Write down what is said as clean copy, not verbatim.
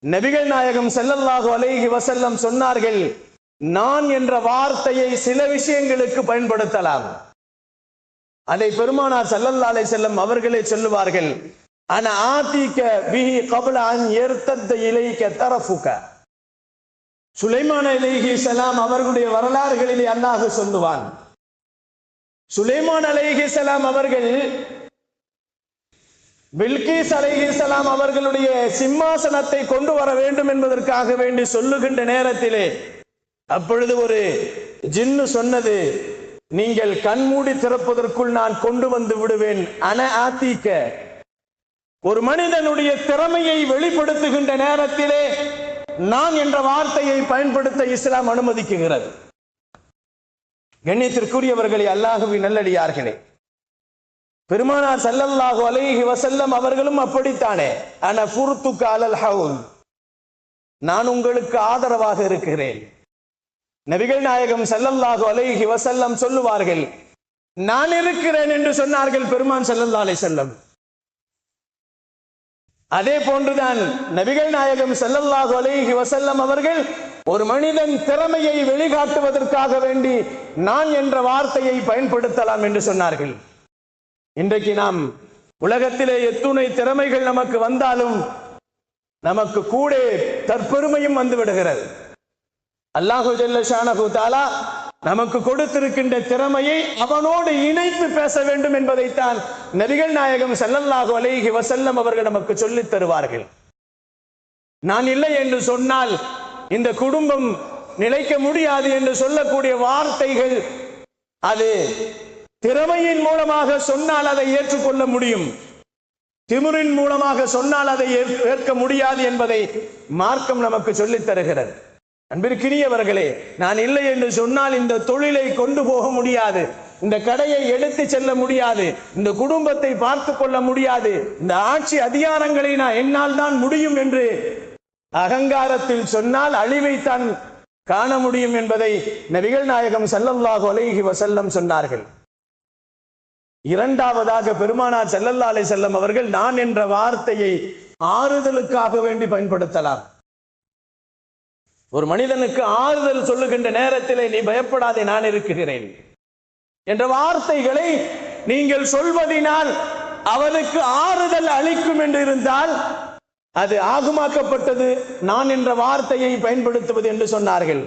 நபிகள் நாயகம் ஸல்லல்லாஹு அலைஹி வஸல்லம் சொன்னார்கள், நான் என்ற வார்த்தையை சில விஷயங்களுக்கு பயன்படுத்தலாம். அதை பெருமானார் ஸல்லல்லாஹு அலைஹி வஸல்லம் அவர்களே சொல்லுவார்கள், அன ஆதிக பிஹி கப்ல அன் யர்தத்த இலைக தரஃபுக. சுலைமான் அலைஹிஸ்ஸலாம் அவர்களுடைய வரலாறுகளிலே அல்லாஹ் சொல்லுவான், சுலைமான் அலைஹிஸ்ஸலாம் அவர்கள் பில்கீஸ் அலைஹிஸ்ஸலாம் அவர்களுடைய சிம்மாசனத்தை கொண்டு வர வேண்டும் என்பதற்காக வேண்டி சொல்லுகின்ற நேரத்திலே அப்பொழுது ஒரு ஜின்னு சொன்னது, நீங்கள் கண்மூடி திறப்பதற்குள் நான் கொண்டு வந்து விடுவேன். அன ஆத்திக்க. ஒரு மனிதனுடைய திறமையை வெளிப்படுத்துகின்ற நேரத்திலே நான் என்ற வார்த்தையை பயன்படுத்த இஸ்லாம் அனுமதிக்குகிறது. கண்ணியத்திற்குரியவர்களே, அல்லாஹ்வின் நல்லடியார்களே, பெருமானார் ஸல்லல்லாஹு அலைஹி வஸல்லம் அவர்களும் அப்படித்தானே, அன ஃபுர்துக அலல் ஹவுல், நான் உங்களுக்கு ஆதரவாக இருக்கிறேன். நபிகள் நாயகம் ஸல்லல்லாஹு அலைஹி வஸல்லம் சொல்லுவார்கள், நான் இருக்கிறேன் என்று சொன்னார்கள் பெருமான் ஸல்லல்லாஹு அலைஹி வஸல்லம். அதே போன்றுதான் நபிகள் நாயகம் ஸல்லல்லாஹு அலைஹி வஸல்லம் அவர்கள் ஒரு மனிதன் திறமையை வெளிக்காட்டுவதற்காக வேண்டி நான் என்ற வார்த்தையை பயன்படுத்தலாம் என்று சொன்னார்கள். இன்றைக்கு நாம் உலகத்திலே எத்துணை திறமைகள் நமக்கு வந்தாலும் நமக்கு கூட தற்பெருமையும் வந்து விடுகிறது. அல்லாஹு ஜல்ல ஷானஹு தஆலா நமக்கு கொடுத்திருக்கின்ற திறமையை அவனோடு இணைத்து பேச வேண்டும் என்பதைத்தான் நபிகள் நாயகம் ஸல்லல்லாஹு அலைஹி வஸல்லம் அவர்கள் நமக்கு சொல்லித் தருவார்கள். நான் இல்லை என்று சொன்னால் இந்த குடும்பம் நிலைக்க முடியாது என்று சொல்லக்கூடிய வார்த்தைகள், அது திறமையின் மூலமாக சொன்னால் அதை ஏற்றுக்கொள்ள முடியும், திமிரின் மூலமாக சொன்னால் அதை ஏற்க முடியாது என்பதை மார்க்கம் நமக்கு சொல்லித் தருகிறது. அன்பிற்கினியவர்களே, நான் இல்லை என்று சொன்னால் இந்த தொழிலை கொண்டு போக முடியாது, இந்த கடையை எடுத்து செல்ல முடியாது, இந்த குடும்பத்தை பார்த்து கொள்ள முடியாது, இந்த ஆட்சி அதிகாரங்களை நான் என்னால் தான் முடியும் என்று அகங்காரத்தில் சொன்னால் அழிவைத்தான் காண முடியும் என்பதை நபிகள் நாயகம் ஸல்லல்லாஹு அலைஹி வஸல்லம் சொன்னார்கள். இரண்டாவதாக பெருமானார் ஸல்லல்லாஹு அலைஹி வஸல்லம் அவர்கள் நான் என்ற வார்த்தையை ஆறுதலுக்காக வேண்டி பயன்படுத்தலாம். ஒரு மனிதனுக்கு ஆறுதல் சொல்லுகின்ற நேரத்திலே, நீ பயப்படாதே, நான் இருக்கிறேன் என்ற வார்த்தைகளை நீங்கள் சொல்வதினால் அவனுக்கு ஆறுதல் அளிக்கும் என்று இருந்தால் அது ஆகுமாக்கப்பட்டது நான் என்ற வார்த்தையை பயன்படுத்துவது என்று சொன்னார்கள்.